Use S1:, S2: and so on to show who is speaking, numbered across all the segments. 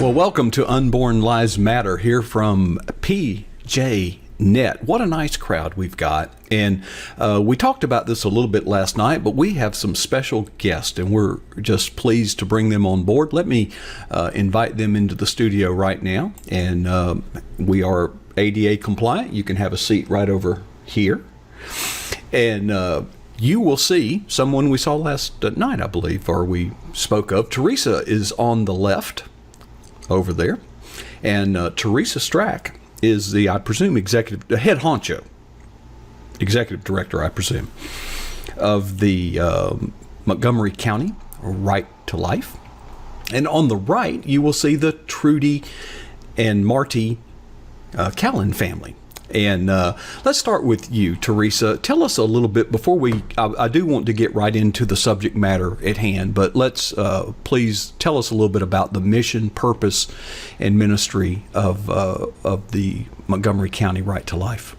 S1: Well, welcome to Unborn Lives Matter here from PJ Net. What a nice crowd we've got. And we talked about this a little bit last night, but we have some special guests, and we're just pleased to bring them on board. Let me invite them into the studio right now. And we are ADA compliant. You can have a seat right over here. And you will see someone we saw last night, I believe, or we spoke of. Theresa is on the left over there. And Theresa Strack is the, I presume, head honcho, executive director, I presume, of the Montgomery County Right to Life. And on the right, you will see the Trudy and Marty Callan family. And let's start with you, Theresa. Tell us a little bit before I do want to get right into the subject matter at hand, but let's please tell us a little bit about the mission, purpose, and ministry of the Montgomery County Right to Life.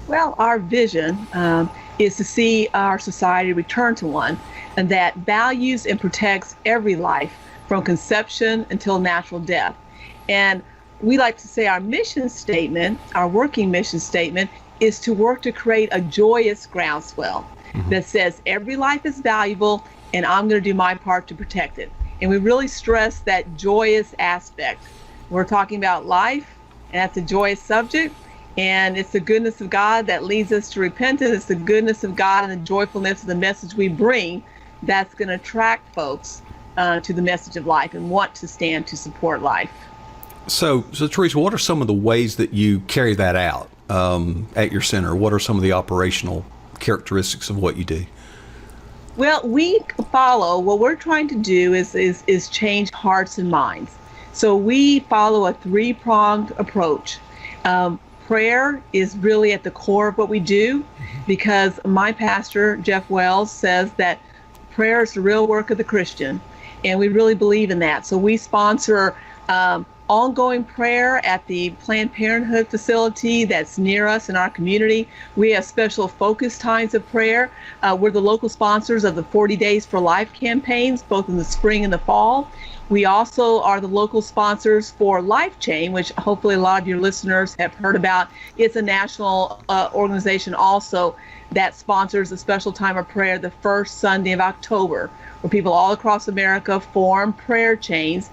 S2: Well, our vision is to see our society return to one and that values and protects every life from conception until natural death. And we like to say our mission statement, our working mission statement, is to work to create a joyous groundswell that says every life is valuable and I'm going to do my part to protect it. And we really stress that joyous aspect. We're talking about life, and that's a joyous subject. And it's the goodness of God that leads us to repentance. It's the goodness of God and the joyfulness of the message we bring that's going to attract folks to the message of life and want to stand to support life.
S1: So Theresa, what are some of the ways that you carry that out at your center? What are some of the operational characteristics of what you do?
S2: Well, we follow, what we're trying to do is change hearts and minds. So we follow a three-pronged approach. Prayer is really at the core of what we do, because my pastor, Jeff Wells, says that prayer is the real work of the Christian, and we really believe in that. So we sponsor ongoing prayer at the Planned Parenthood facility that's near us in our community. We have special focus times of prayer. We're the local sponsors of the 40 Days for Life campaigns, both in the spring and the fall. We also are the local sponsors for Life Chain, which hopefully a lot of your listeners have heard about. It's a national organization also that sponsors a special time of prayer the first Sunday of October, where people all across America form prayer chains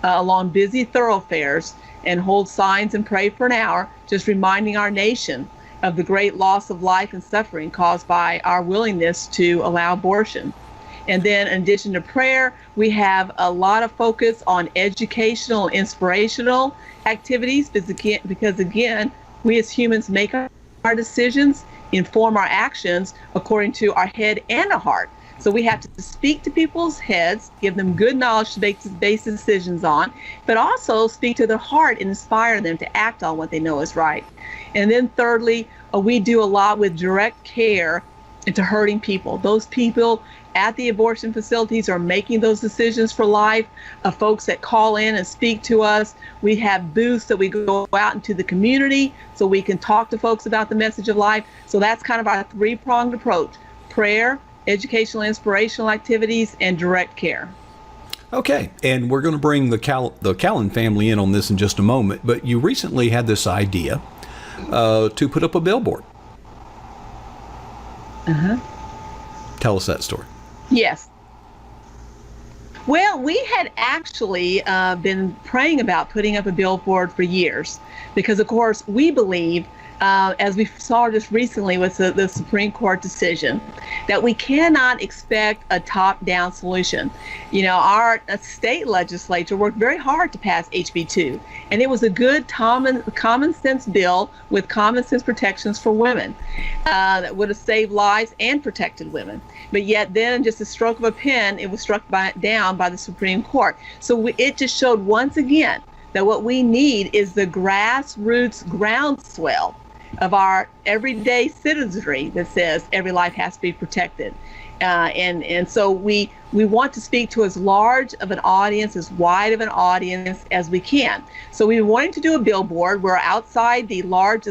S2: along busy thoroughfares and hold signs and pray for an hour, just reminding our nation of the great loss of life and suffering caused by our willingness to allow abortion. And then in addition to prayer, we have a lot of focus on educational and inspirational activities because again, we as humans make our decisions, inform our actions according to our head and our heart. So we have to speak to people's heads, give them good knowledge to base decisions on, but also speak to their heart and inspire them to act on what they know is right. And then thirdly, we do a lot with direct care into hurting people. Those people at the abortion facilities are making those decisions for life. Folks that call in and speak to us. We have booths that we go out into the community so we can talk to folks about the message of life. So that's kind of our three-pronged approach: prayer, educational, inspirational activities, and direct care.
S1: Okay, and we're going to bring the Callan family in on this in just a moment, but you recently had this idea to put up a billboard. Tell us that story.
S2: Yes. Well, we had actually been praying about putting up a billboard for years because, of course, we believe, as we saw just recently with the Supreme Court decision, that we cannot expect a top-down solution. You know, our state legislature worked very hard to pass HB 2, and it was a good common sense bill with common sense protections for women that would have saved lives and protected women. But yet then, just a stroke of a pen, it was struck down by the Supreme Court. So it just showed once again that what we need is the grassroots groundswell of our everyday citizenry that says every life has to be protected. And so we want to speak to as large of an audience, as wide of an audience as we can. So we were wanting to do a billboard. We're outside the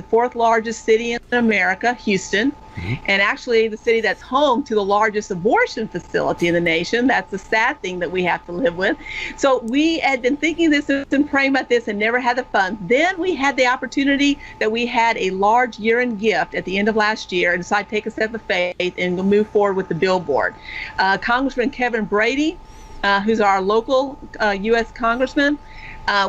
S2: fourth largest city in America, Houston, and actually the city that's home to the largest abortion facility in the nation. That's the sad thing that we have to live with. So we had been thinking this and praying about this and never had the funds. Then we had the opportunity that we had a large year-end gift at the end of last year and decided to take a step of faith and move forward with the billboard. Congressman Kevin Brady, who's our local U.S. congressman,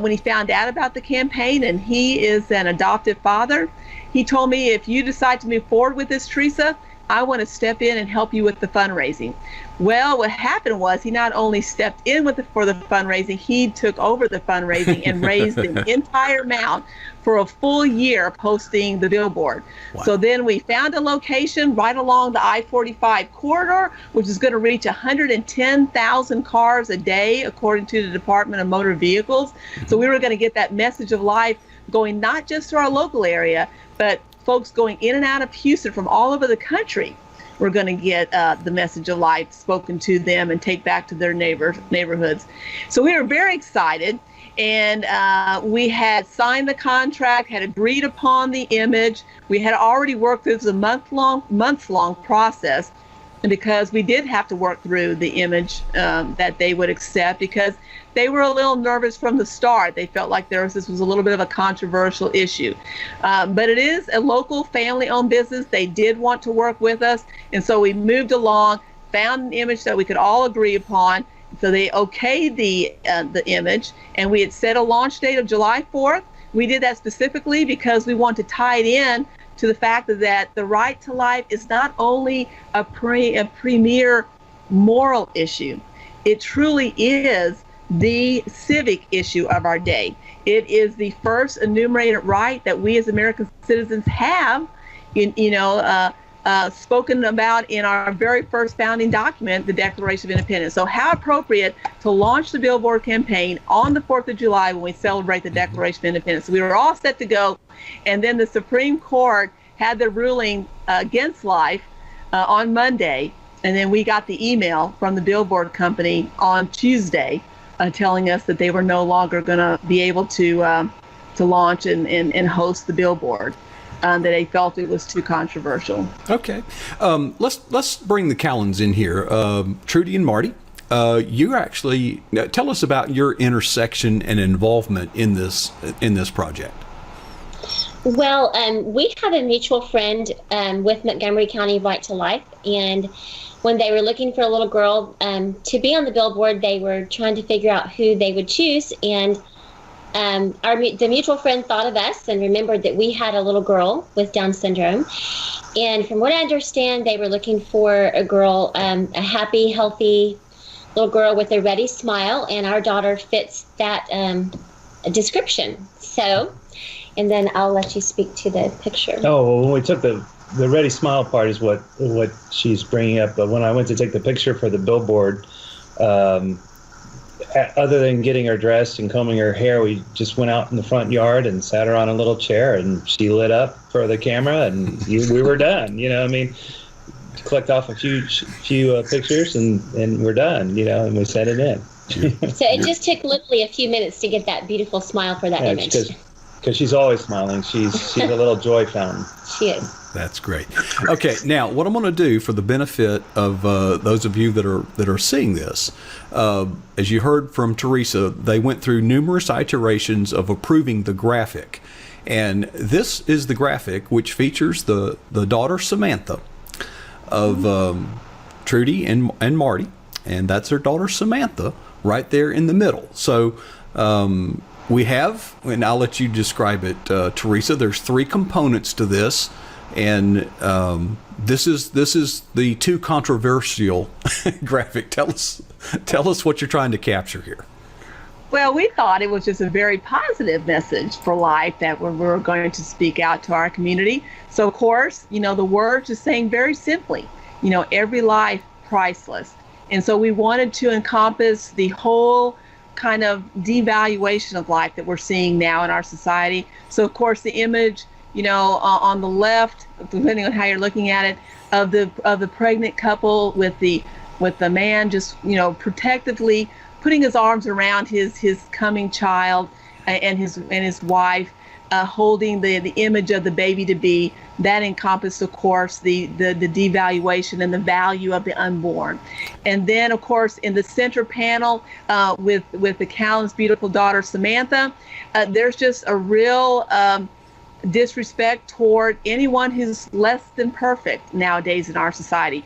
S2: when he found out about the campaign, and he is an adoptive father, he told me, if you decide to move forward with this, Theresa, I want to step in and help you with the fundraising. Well, what happened was he not only stepped in for the fundraising, he took over the fundraising and raised the entire amount for a full year posting the billboard. Wow. So then we found a location right along the I-45 corridor, which is going to reach 110,000 cars a day, according to the Department of Motor Vehicles. So we were going to get that message of life going not just to our local area, but folks going in and out of Houston from all over the country. We're going to get the message of life spoken to them and take back to their neighborhoods. So we were very excited, and we had signed the contract, had agreed upon the image. We had already worked through the months-long process, and because we did have to work through the image that they would accept, because they were a little nervous from the start. They felt like this was a little bit of a controversial issue. But it is a local family-owned business. They did want to work with us. And so we moved along, found an image that we could all agree upon. So they okayed the image, and we had set a launch date of July 4th. We did that specifically because we want to tie it in to the fact that the right to life is not only a premier moral issue. It truly is the civic issue of our day. It is the first enumerated right that we as American citizens have, spoken about in our very first founding document, the Declaration of Independence. So how appropriate to launch the billboard campaign on the 4th of July when we celebrate the Declaration of Independence. We were all set to go, and then the Supreme Court had the ruling against life on Monday, and then we got the email from the billboard company on Tuesday telling us that they were no longer going to be able to launch and host the billboard. That they felt it was too controversial.
S1: Okay, let's bring the Callans in here. Trudy and Marty, you actually tell us about your intersection and involvement in this project.
S3: Well, we have a mutual friend with Montgomery County Right to Life, and when they were looking for a little girl to be on the billboard, they were trying to figure out who they would choose, and the mutual friend thought of us and remembered that we had a little girl with Down syndrome. And from what I understand, they were looking for a girl, a happy, healthy little girl with a ready smile, and our daughter fits that description. So, and then I'll let you speak to the picture.
S4: Oh, well, when we took the ready smile part is what she's bringing up. But when I went to take the picture for the billboard, other than getting her dressed and combing her hair, we just went out in the front yard and sat her on a little chair, and she lit up for the camera, and we were done. Clicked off a few pictures, and we're done. And we sent it in.
S3: So it just took literally a few minutes to get that beautiful smile for that image.
S4: Because she's always smiling. She's a little joy fountain.
S3: She is.
S1: That's great. Okay, now what I'm going to do for the benefit of those of you that are seeing this, as you heard from Theresa, they went through numerous iterations of approving the graphic, and this is the graphic which features the daughter Samantha of Trudy and Marty, and that's her daughter Samantha right there in the middle. So. We have, and I'll let you describe it, Theresa. There's 3 components to this, and this is the too controversial graphic. Tell us what you're trying to capture here.
S2: Well, we thought it was just a very positive message for life that we were going to speak out to our community. So, of course, the words are saying very simply, every life priceless. And so we wanted to encompass the whole kind of devaluation of life that we're seeing now in our society. So of course the image on the left, depending on how you're looking at it, of the pregnant couple with the man just protectively putting his arms around his coming child and his wife, holding the image of the baby to be. That encompassed, of course, the devaluation and the value of the unborn. And then, of course, in the center panel with the Callans' beautiful daughter Samantha, there's just a real disrespect toward anyone who's less than perfect nowadays in our society,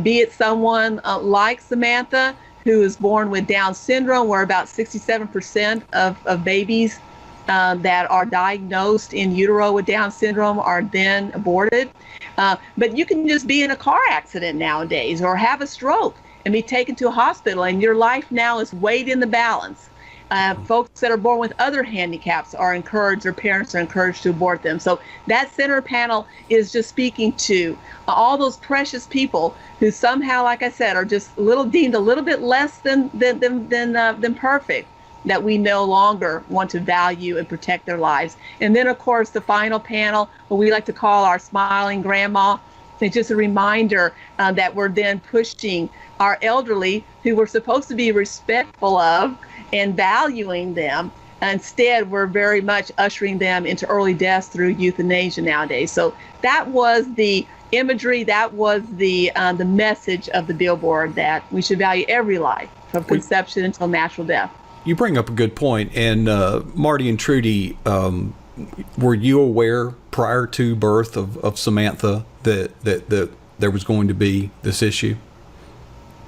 S2: be it someone like Samantha, who is born with Down syndrome, where about 67% of babies that are diagnosed in utero with Down syndrome are then aborted. But you can just be in a car accident nowadays or have a stroke and be taken to a hospital, and your life now is weighed in the balance. Folks that are born with other handicaps are encouraged, their parents are encouraged to abort them. So that center panel is just speaking to all those precious people who somehow, like I said, are just deemed a little bit less than perfect, that we no longer want to value and protect their lives. And then, of course, the final panel, what we like to call our smiling grandma. It's just a reminder that we're then pushing our elderly, who we're supposed to be respectful of and valuing them. Instead, we're very much ushering them into early deaths through euthanasia nowadays. So that was the imagery, that was the message of the billboard, that we should value every life from conception until natural death.
S1: You bring up a good point. And Marty and Trudy, were you aware prior to birth of Samantha that there was going to be this issue?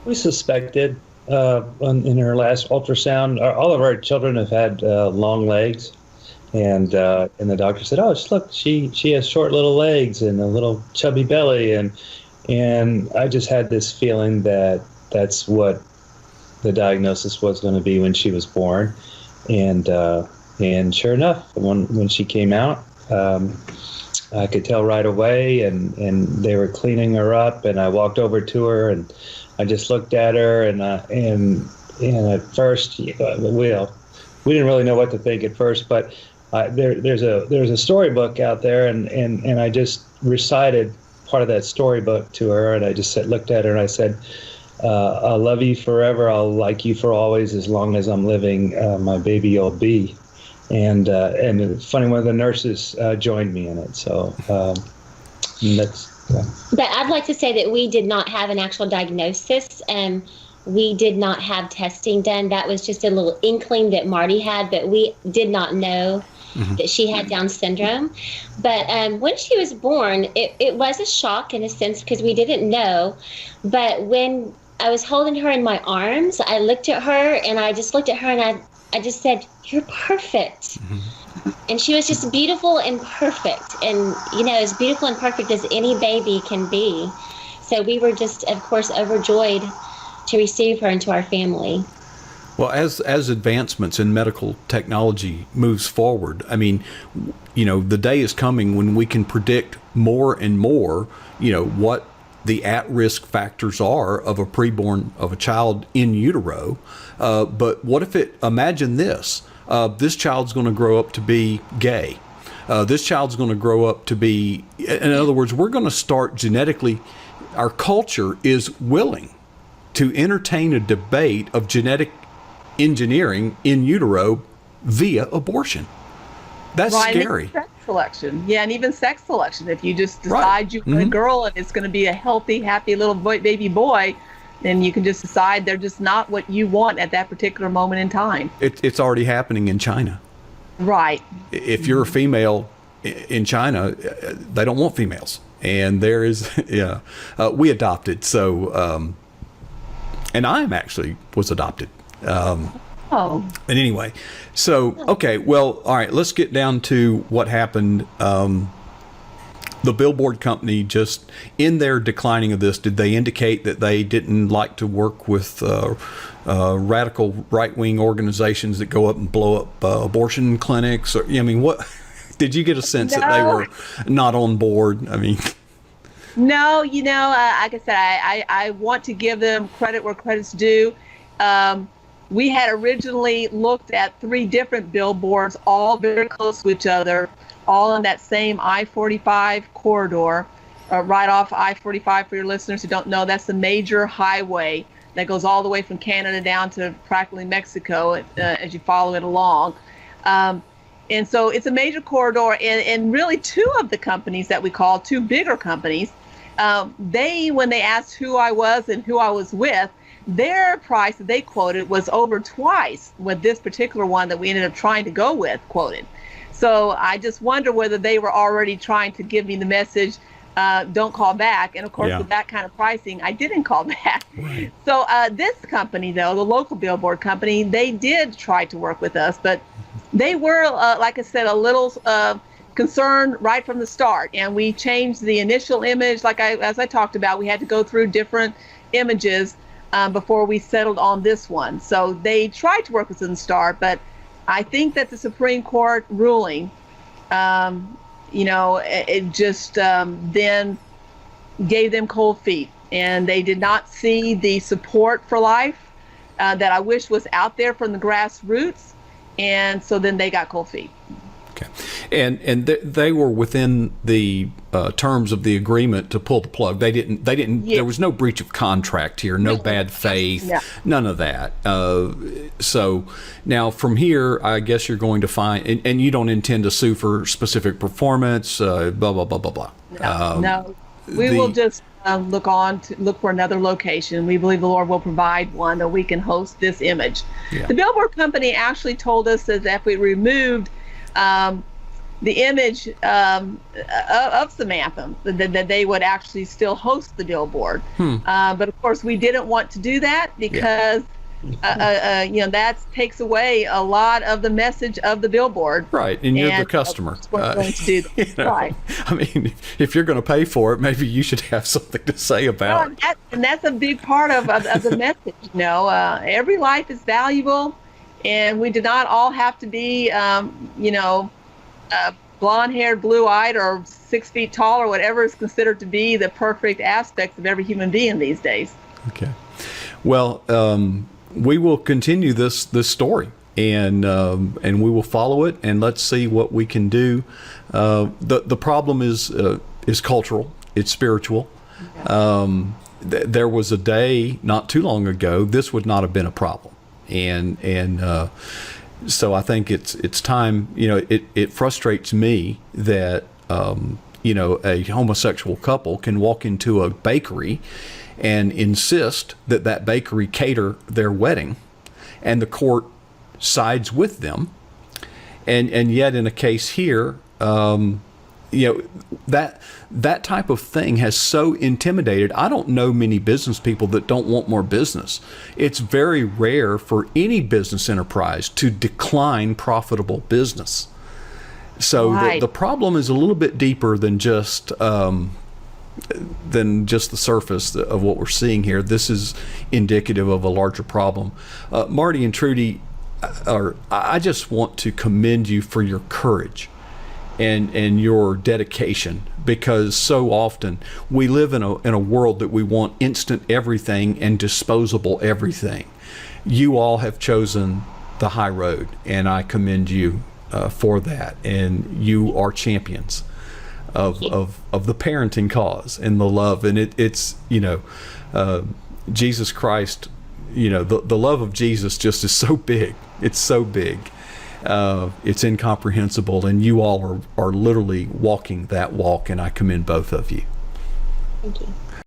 S4: We suspected in her last ultrasound. All of our children have had long legs, and the doctor said, "Oh, look, she has short little legs and a little chubby belly," and I just had this feeling that that's what the diagnosis was going to be when she was born, and sure enough, when she came out, I could tell right away, and they were cleaning her up, and I walked over to her and I just looked at her, and at first, we didn't really know what to think at first, but there's a storybook out there, and I just recited part of that storybook to her, and I just looked at her and I said, "I'll love you forever. I'll like you for always, as long as I'm living. My baby, you'll be." And it's funny, one of the nurses joined me in it. So that's.
S3: But I'd like to say that we did not have an actual diagnosis, and we did not have testing done. That was just a little inkling that Marty had, but we did not know that she had Down syndrome. But when she was born, it was a shock in a sense, because we didn't know. But when I was holding her in my arms, I looked at her, and I just looked at her, and I just said, "You're perfect." And she was just beautiful and perfect, and as beautiful and perfect as any baby can be. So we were just, of course, overjoyed to receive her into our family.
S1: Well, as advancements in medical technology moves forward, I mean, the day is coming when we can predict more and more, what the at-risk factors are of a child in utero. But what if imagine this. This child's going to grow up to be gay. This child's going to grow up to be, in other words, we're going to start genetically, our culture is willing to entertain a debate of genetic engineering in utero via abortion. That's scary.
S2: Sex selection. Yeah, and even sex selection. If you just decide you're a girl and it's going to be a healthy, happy little baby boy, then you can just decide they're just not what you want at that particular moment in time.
S1: It's already happening in China.
S2: Right.
S1: If you're a female in China, they don't want females. And there is, we adopted. So, and I was adopted.
S2: And
S1: anyway, so, okay, well, all right, let's get down to what happened. The billboard company, just in their declining of this, did they indicate that they didn't like to work with radical right-wing organizations that go up and blow up abortion clinics? Or, what did you get a sense that they were not on board? I mean,
S2: no, like I said, I want to give them credit where credit's due. We had originally looked at 3 different billboards, all very close to each other, all in that same I-45 corridor, right off I-45. For your listeners who don't know, that's the major highway that goes all the way from Canada down to practically Mexico as you follow it along. And so it's a major corridor, and really two of the companies that we call, two bigger companies, when they asked who I was and who I was with, their price that they quoted was over twice what this particular one that we ended up trying to go with quoted. So I just wonder whether they were already trying to give me the message, don't call back. And of course, with that kind of pricing, I didn't call back. Right. So this company, though, the local billboard company, they did try to work with us, but they were, like I said, a little concerned right from the start. And we changed the initial image. As I talked about, we had to go through different images before we settled on this one. So they tried to work with us in the start, but I think that the Supreme Court ruling, it just then gave them cold feet, and they did not see the support for life that I wish was out there from the grassroots, and so then they got cold feet.
S1: Okay, and they were within the terms of the agreement to pull the plug. They didn't. Yeah. There was no breach of contract here, no bad faith, none of that. So now from here, I guess you're going to find, and you don't intend to sue for specific performance, blah blah blah blah blah.
S2: No, we will just look for another location. We believe the Lord will provide one that we can host this image. Yeah. The billboard company actually told us that if we removed the image of Samantha, that they would actually still host the billboard. But of course, we didn't want to do that because that takes away a lot of the message of the billboard.
S1: Right, and you're the customer.
S2: We're going to do that. Right.
S1: I mean, if you're going to pay for it, maybe you should have something to say about it.
S2: And that's a big part of the message. Every life is valuable. And we did not all have to be, blonde-haired, blue-eyed, or 6 feet tall, or whatever is considered to be the perfect aspects of every human being these days. Okay.
S1: Well, we will continue this story, and we will follow it, and let's see what we can do. The problem is cultural. It's spiritual. There was a day not too long ago this would not have been a problem. And so I think it's time. It frustrates me that a homosexual couple can walk into a bakery and insist that bakery cater their wedding, and the court sides with them, and yet in a case here, that type of thing has so intimidated. I don't know many business people that don't want more business. It's very rare for any business enterprise to decline profitable business. So right. the problem is a little bit deeper than just the surface of what we're seeing here. This is indicative of a larger problem. Marty and Trudy, I just want to commend you for your courage and your dedication, because so often we live in a world that we want instant everything and disposable everything. You all have chosen the high road, and I commend you for that. And you are champions of the parenting cause and the love. And it's Jesus Christ, the love of Jesus just is so big. It's so big. It's incomprehensible, and you all are literally walking that walk, and I commend both of you.
S3: Thank you.